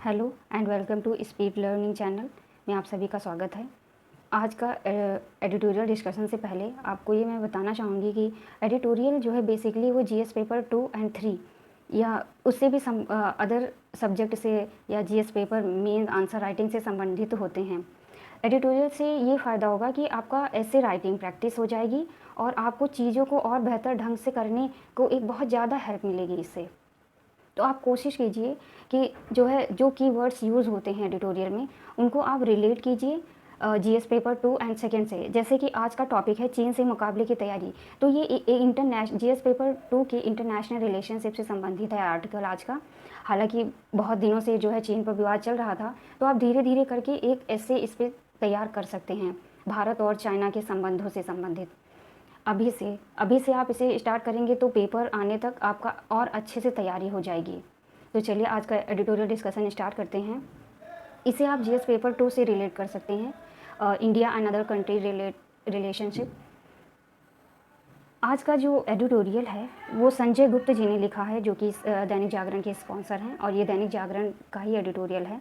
Hello and welcome to speed learning channel में आप सभी का स्वागत है। आज का एडिटोरियल डिस्कशन से पहले आपको ये मैं बताना चाहूँगी कि एडिटोरियल जो है बेसिकली वो जीएस पेपर 2 एंड 3 या उससे भी अदर सब्जेक्ट से या GS paper main answer writing से संबंधित होते हैं। एडिटोरियल से ये फ़ायदा होगा कि आपका ऐसे राइटिंग प्रैक्टिस हो जाएगी और आपको चीज़ों को और बेहतर ढंग से करने को एक बहुत ज़्यादा हेल्प मिलेगी इससे। तो आप कोशिश कीजिए कि जो कीवर्ड्स यूज़ होते हैं एडिटोरियल में उनको आप रिलेट कीजिए जीएस पेपर 2 एंड सेकेंड से। जैसे कि आज का टॉपिक है चीन से मुकाबले की तैयारी, तो ये इंटरनेशनल जीएस पेपर 2 के इंटरनेशनल रिलेशनशिप से संबंधित है आर्टिकल आज का। हालांकि बहुत दिनों से जो है चीन पर विवाद चल रहा था, तो आप धीरे धीरे करके एक ऐसे इस पर तैयार कर सकते हैं भारत और चाइना के संबंधों से संबंधित। अभी से आप इसे स्टार्ट करेंगे तो पेपर आने तक आपका और अच्छे से तैयारी हो जाएगी। तो चलिए आज का एडिटोरियल डिस्कशन स्टार्ट करते हैं। इसे आप जीएस पेपर 2 से रिलेट कर सकते हैं, India and other country relationship. आज का जो एडिटोरियल है वो संजय गुप्त जी ने लिखा है, जो कि दैनिक जागरण के स्पॉन्सर हैं और ये दैनिक जागरण का ही एडिटोरियल है।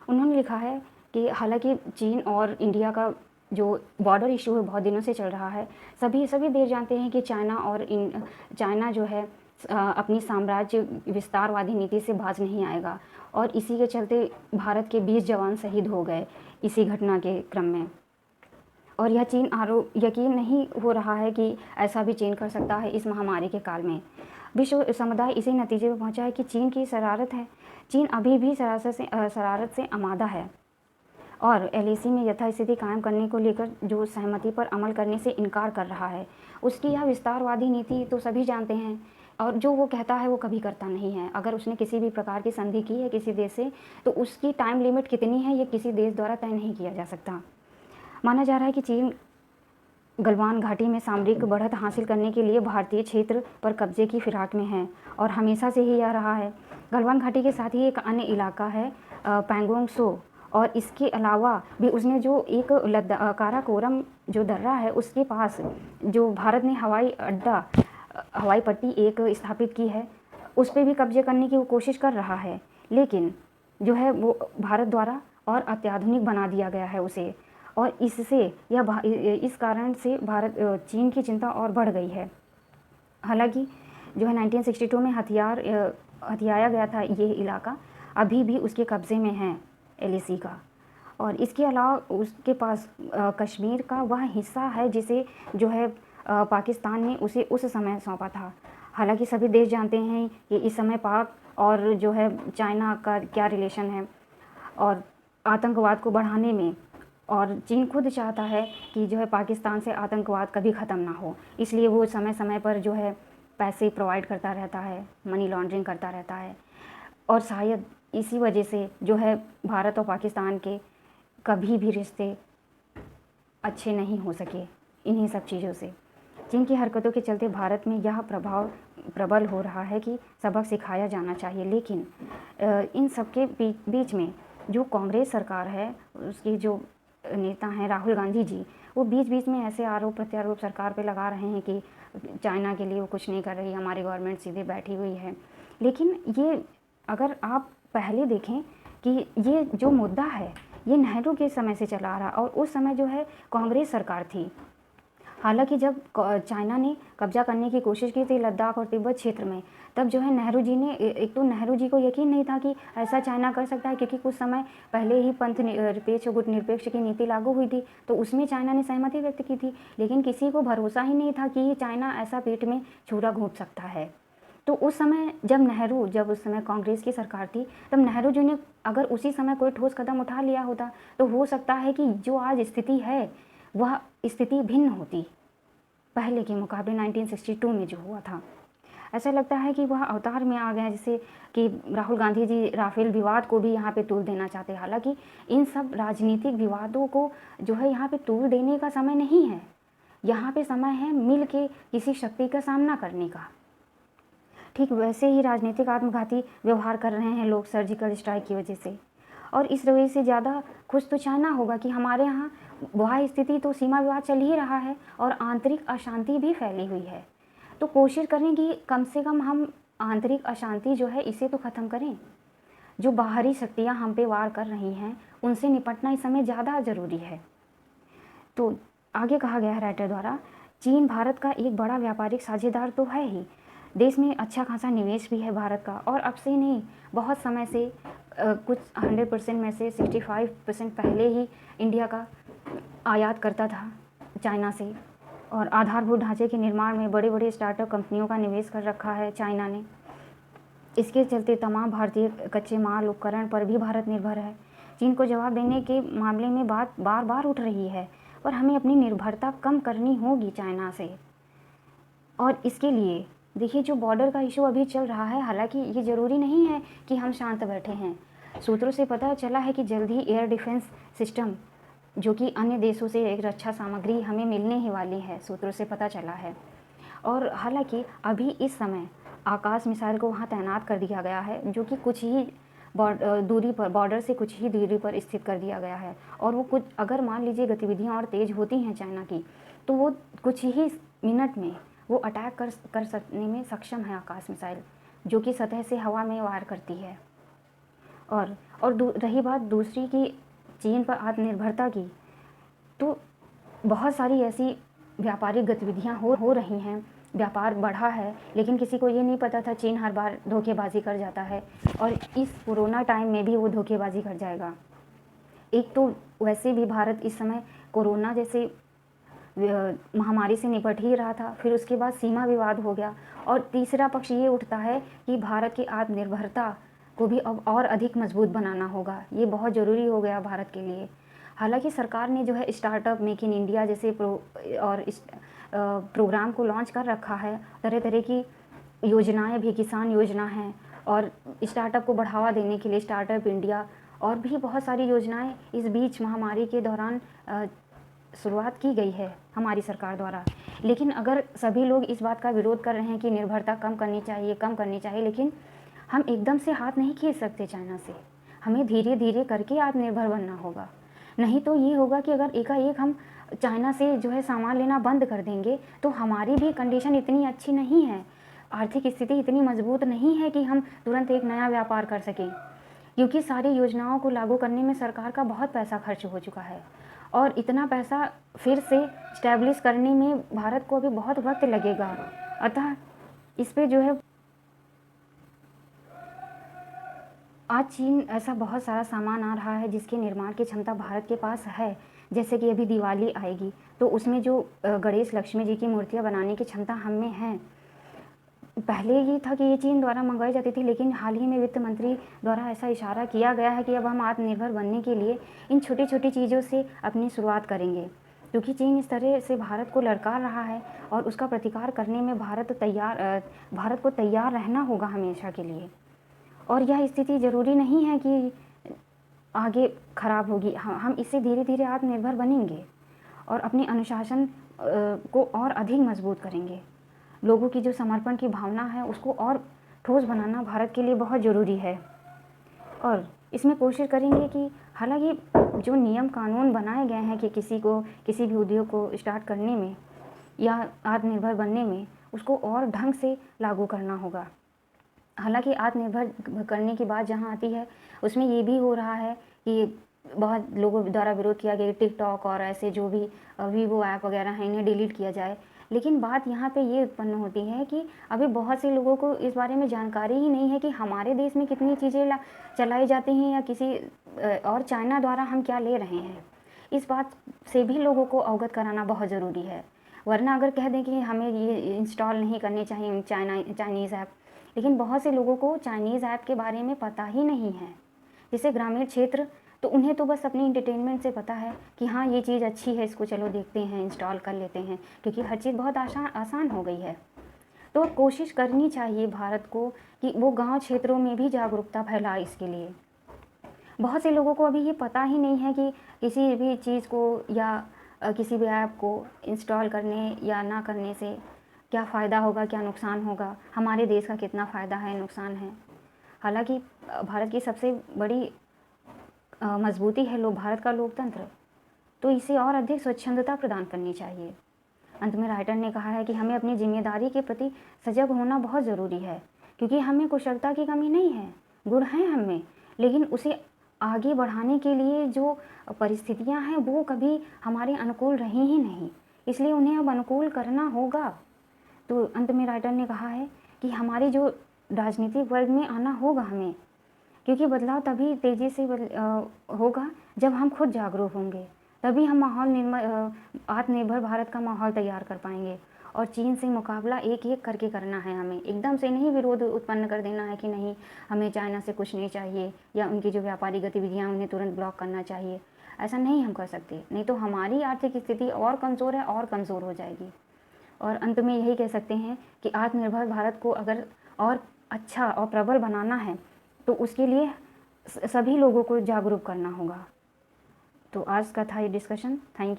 उन्होंने लिखा है कि हालांकि चीन और इंडिया का जो बॉर्डर इशू है बहुत दिनों से चल रहा है, सभी देश जानते हैं कि चाइना जो है अपनी साम्राज्य विस्तारवादी नीति से बाज नहीं आएगा और इसी के चलते भारत के 20 जवान शहीद हो गए इसी घटना के क्रम में। और यह चीन यकीन नहीं हो रहा है कि ऐसा भी चीन कर सकता है इस महामारी के काल में। विश्व समुदाय इसी नतीजे में पहुंचा है कि चीन की शरारत है। चीन अभी भी शरारत से आमादा है और एलएसी में यथास्थिति कायम करने को लेकर जो सहमति पर अमल करने से इनकार कर रहा है। उसकी यह विस्तारवादी नीति तो सभी जानते हैं और जो वो कहता है वो कभी करता नहीं है। अगर उसने किसी भी प्रकार की संधि की है किसी देश से, तो उसकी टाइम लिमिट कितनी है ये किसी देश द्वारा तय नहीं किया जा सकता। माना जा रहा है कि चीन गलवान घाटी में सामरिक बढ़त हासिल करने के लिए भारतीय क्षेत्र पर कब्जे की फिराक में है और हमेशा से ही यह रहा है। गलवान घाटी के साथ ही एक अन्य इलाका है पैंगोंग सो, और इसके अलावा भी उसने जो एक काराकोरम जो दर्रा है उसके पास जो भारत ने हवाई पट्टी एक स्थापित की है, उस पर भी कब्जे करने की वो कोशिश कर रहा है। लेकिन जो है वो भारत द्वारा और अत्याधुनिक बना दिया गया है उसे, और इस कारण से चीन की चिंता और बढ़ गई है। हालांकि जो है 1962 में हथियाया गया था ये इलाका, अभी भी उसके कब्ज़े में है एलएसी का। और इसके अलावा उसके पास कश्मीर का वह हिस्सा है जिसे जो है पाकिस्तान ने उसे उस समय सौंपा था। हालांकि सभी देश जानते हैं कि इस समय पाक और जो है चाइना का क्या रिलेशन है और आतंकवाद को बढ़ाने में, और चीन खुद चाहता है कि जो है पाकिस्तान से आतंकवाद कभी ख़त्म ना हो, इसलिए वो समय समय पर जो है पैसे प्रोवाइड करता रहता है, मनी लॉन्ड्रिंग करता रहता है। और शायद इसी वजह से जो है भारत और पाकिस्तान के कभी भी रिश्ते अच्छे नहीं हो सके इन्हीं सब चीज़ों से। चीन की हरकतों के चलते भारत में यह प्रभाव प्रबल हो रहा है कि सबक सिखाया जाना चाहिए। लेकिन इन सब के बीच में जो कांग्रेस सरकार है, उसकी जो नेता हैं राहुल गांधी जी, वो बीच बीच में ऐसे आरोप प्रत्यारोप सरकार पे लगा रहे हैं कि चाइना के लिए वो कुछ नहीं कर रही, हमारी गवर्नमेंट सीधे बैठी हुई है। लेकिन ये अगर आप पहले देखें कि ये जो मुद्दा है ये नेहरू के समय से चला आ रहा, और उस समय जो है कांग्रेस सरकार थी। हालांकि जब चाइना ने कब्जा करने की कोशिश की थी लद्दाख और तिब्बत क्षेत्र में, तब जो है नेहरू जी ने, एक तो नेहरू जी को यकीन नहीं था कि ऐसा चाइना कर सकता है, क्योंकि कुछ समय पहले ही पंथ निरपेक्ष और गुटनिरपेक्ष की नीति लागू हुई थी, तो उसमें चाइना ने सहमति व्यक्त की थी। लेकिन किसी को भरोसा ही नहीं था कि चाइना ऐसा पेट में छुरा घोंप सकता है। तो उस समय जब उस समय कांग्रेस की सरकार थी, तब नेहरू जी ने अगर उसी समय कोई ठोस कदम उठा लिया होता तो हो सकता है कि जो आज स्थिति है वह स्थिति भिन्न होती पहले के मुकाबले 1962 में जो हुआ था। ऐसा लगता है कि वह अवतार में आ गए, जैसे कि राहुल गांधी जी राफेल विवाद को भी यहाँ पे तूल देना चाहते हैं। हालांकि इन सब राजनीतिक विवादों को जो है यहाँ पे तूल देने का समय नहीं है, यहाँ पे समय है मिल के किसी शक्ति का सामना करने का। ठीक वैसे ही राजनीतिक आत्मघाती व्यवहार कर रहे हैं लोग सर्जिकल स्ट्राइक की वजह से, और इस रवैये से ज़्यादा खुश तो चाइना होगा कि हमारे यहाँ बाह्य स्थिति तो सीमा विवाद चल ही रहा है और आंतरिक अशांति भी फैली हुई है। तो कोशिश करें कि कम से कम हम आंतरिक अशांति जो है इसे तो ख़त्म करें। जो बाहरी शक्तियाँ हम पे वार कर रही हैं उनसे निपटना इस समय ज़्यादा ज़रूरी है। तो आगे कहा गया है राइटर द्वारा, चीन भारत का एक बड़ा व्यापारिक साझेदार तो है ही, देश में अच्छा खासा निवेश भी है भारत का, और अब से नहीं बहुत समय से कुछ 100% में से 65% पहले ही इंडिया का आयात करता था चाइना से, और आधारभूत ढांचे के निर्माण में बड़े बड़े स्टार्टअप कंपनियों का निवेश कर रखा है चाइना ने। इसके चलते तमाम भारतीय कच्चे माल उपकरण पर भी भारत निर्भर है। चीन को जवाब देने के मामले में बात बार बार उठ रही है, पर हमें अपनी निर्भरता कम करनी होगी चाइना से। और इसके लिए देखिए, जो बॉर्डर का इशू अभी चल रहा है, हालांकि ये ज़रूरी नहीं है कि हम शांत बैठे हैं। सूत्रों से पता चला है कि जल्द ही एयर डिफेंस सिस्टम, जो कि अन्य देशों से एक रक्षा सामग्री हमें मिलने ही वाली है, सूत्रों से पता चला है। और हालांकि अभी इस समय आकाश मिसाइल को वहाँ तैनात कर दिया गया है, जो कि कुछ ही दूरी पर, बॉर्डर से कुछ ही दूरी पर स्थित कर दिया गया है। और वो कुछ, अगर मान लीजिए गतिविधियाँ और तेज़ होती हैं चाइना की, तो वो कुछ ही मिनट में वो अटैक कर सकने में सक्षम है आकाश मिसाइल, जो कि सतह से हवा में वार करती है। और रही बात दूसरी की चीन पर आत्मनिर्भरता की, तो बहुत सारी ऐसी व्यापारिक गतिविधियां हो रही हैं, व्यापार बढ़ा है, लेकिन किसी को ये नहीं पता था चीन हर बार धोखेबाजी कर जाता है, और इस कोरोना टाइम में भी वो धोखेबाजी कर जाएगा। एक तो वैसे भी भारत इस समय कोरोना जैसे महामारी से निपट ही रहा था, फिर उसके बाद सीमा विवाद हो गया, और तीसरा पक्ष ये उठता है कि भारत की आत्मनिर्भरता को भी अब और अधिक मजबूत बनाना होगा। ये बहुत ज़रूरी हो गया भारत के लिए। हालांकि सरकार ने जो है स्टार्टअप मेक इन इंडिया जैसे प्रोग्राम को लॉन्च कर रखा है, तरह तरह की योजनाएं भी, किसान योजना है, और स्टार्टअप को बढ़ावा देने के लिए स्टार्टअप इंडिया, और भी बहुत सारी योजनाएं इस बीच महामारी के दौरान शुरुआत की गई है हमारी सरकार द्वारा। लेकिन अगर सभी लोग इस बात का विरोध कर रहे हैं कि निर्भरता कम करनी चाहिए, लेकिन हम एकदम से हाथ नहीं खींच सकते चाइना से, हमें धीरे धीरे करके आत्मनिर्भर बनना होगा। नहीं तो ये होगा कि अगर एकाएक हम चाइना से जो है सामान लेना बंद कर देंगे, तो हमारी भी कंडीशन इतनी अच्छी नहीं है, आर्थिक स्थिति इतनी मजबूत नहीं है कि हम तुरंत एक नया व्यापार कर सकें, क्योंकि सारी योजनाओं को लागू करने में सरकार का बहुत पैसा खर्च हो चुका है, और इतना पैसा फिर से स्टैब्लिश करने में भारत को अभी बहुत वक्त लगेगा। अतः इस पे जो है आज चीन ऐसा बहुत सारा सामान आ रहा है जिसके निर्माण की क्षमता भारत के पास है। जैसे कि अभी दिवाली आएगी, तो उसमें जो गणेश लक्ष्मी जी की मूर्तियाँ बनाने की क्षमता हम में है। पहले ये था कि ये चीन द्वारा मंगवाई जाती थी, लेकिन हाल ही में वित्त मंत्री द्वारा ऐसा इशारा किया गया है कि अब हम आत्मनिर्भर बनने के लिए इन छोटी छोटी चीज़ों से अपनी शुरुआत करेंगे, क्योंकि चीन इस तरह से भारत को ललकार रहा है, और उसका प्रतिकार करने में भारत को तैयार रहना होगा हमेशा के लिए। और यह स्थिति ज़रूरी नहीं है कि आगे खराब होगी, हम इससे धीरे धीरे आत्मनिर्भर बनेंगे और अपने अनुशासन को और अधिक मजबूत करेंगे। लोगों की जो समर्पण की भावना है उसको और ठोस बनाना भारत के लिए बहुत ज़रूरी है, और इसमें कोशिश करेंगे कि हालांकि जो नियम कानून बनाए गए हैं कि किसी भी उद्योग को स्टार्ट करने में या आत्मनिर्भर बनने में, उसको और ढंग से लागू करना होगा। हालांकि आत्मनिर्भर करने की बात जहाँ आती है, उसमें ये भी हो रहा है कि बहुत लोगों द्वारा विरोध किया गया टिकटॉक और ऐसे जो भी वीवो ऐप वगैरह हैं, इन्हें डिलीट किया जाए। लेकिन बात यहाँ पे ये उत्पन्न होती है कि अभी बहुत से लोगों को इस बारे में जानकारी ही नहीं है कि हमारे देश में कितनी चीज़ें चलाई जाती हैं, या किसी और चाइना द्वारा हम क्या ले रहे हैं। इस बात से भी लोगों को अवगत कराना बहुत ज़रूरी है, वरना अगर कह दें कि हमें ये इंस्टॉल नहीं करने चाहिए चाइनीज़ ऐप, लेकिन बहुत से लोगों को चाइनीज़ ऐप के बारे में पता ही नहीं है। जैसे ग्रामीण क्षेत्र, तो उन्हें तो बस अपनी इंटरटेनमेंट से पता है कि हाँ ये चीज़ अच्छी है, इसको चलो देखते हैं, इंस्टॉल कर लेते हैं, क्योंकि हर चीज़ बहुत आसान हो गई है। तो कोशिश करनी चाहिए भारत को कि वो गांव क्षेत्रों में भी जागरूकता फैलाए इसके लिए। बहुत से लोगों को अभी ये पता ही नहीं है कि किसी भी चीज़ को या किसी भी ऐप को इंस्टॉल करने या ना करने से क्या फ़ायदा होगा, क्या नुकसान होगा, हमारे देश का कितना फ़ायदा है, नुकसान है। हालांकि भारत की सबसे बड़ी मजबूती है भारत का लोकतंत्र, तो इसे और अधिक स्वच्छंदता प्रदान करनी चाहिए। अंत में राइटर ने कहा है कि हमें अपनी जिम्मेदारी के प्रति सजग होना बहुत ज़रूरी है, क्योंकि हमें कुशलता की कमी नहीं है, गुण हैं हमें, लेकिन उसे आगे बढ़ाने के लिए जो परिस्थितियाँ हैं वो कभी हमारे अनुकूल रही ही नहीं, इसलिए उन्हें अब अनुकूल करना होगा। तो अंत में राइटर ने कहा है कि हमारे जो राजनीतिक वर्ग में आना होगा हमें, क्योंकि बदलाव तभी तेज़ी से होगा जब हम खुद जागरूक होंगे, तभी हम आत्मनिर्भर भारत का माहौल तैयार कर पाएंगे। और चीन से मुकाबला एक एक करके करना है हमें, एकदम से नहीं विरोध उत्पन्न कर देना है कि नहीं हमें चाइना से कुछ नहीं चाहिए या उनकी जो व्यापारिक गतिविधियाँ उन्हें तुरंत ब्लॉक करना चाहिए। ऐसा नहीं हम कर सकते, नहीं तो हमारी आर्थिक स्थिति और कमज़ोर है और कमज़ोर हो जाएगी। और अंत में यही कह सकते हैं कि आत्मनिर्भर भारत को अगर और अच्छा और प्रबल बनाना है तो उसके लिए सभी लोगों को जागरूक करना होगा। तो आज का था ये डिस्कशन। Thank you.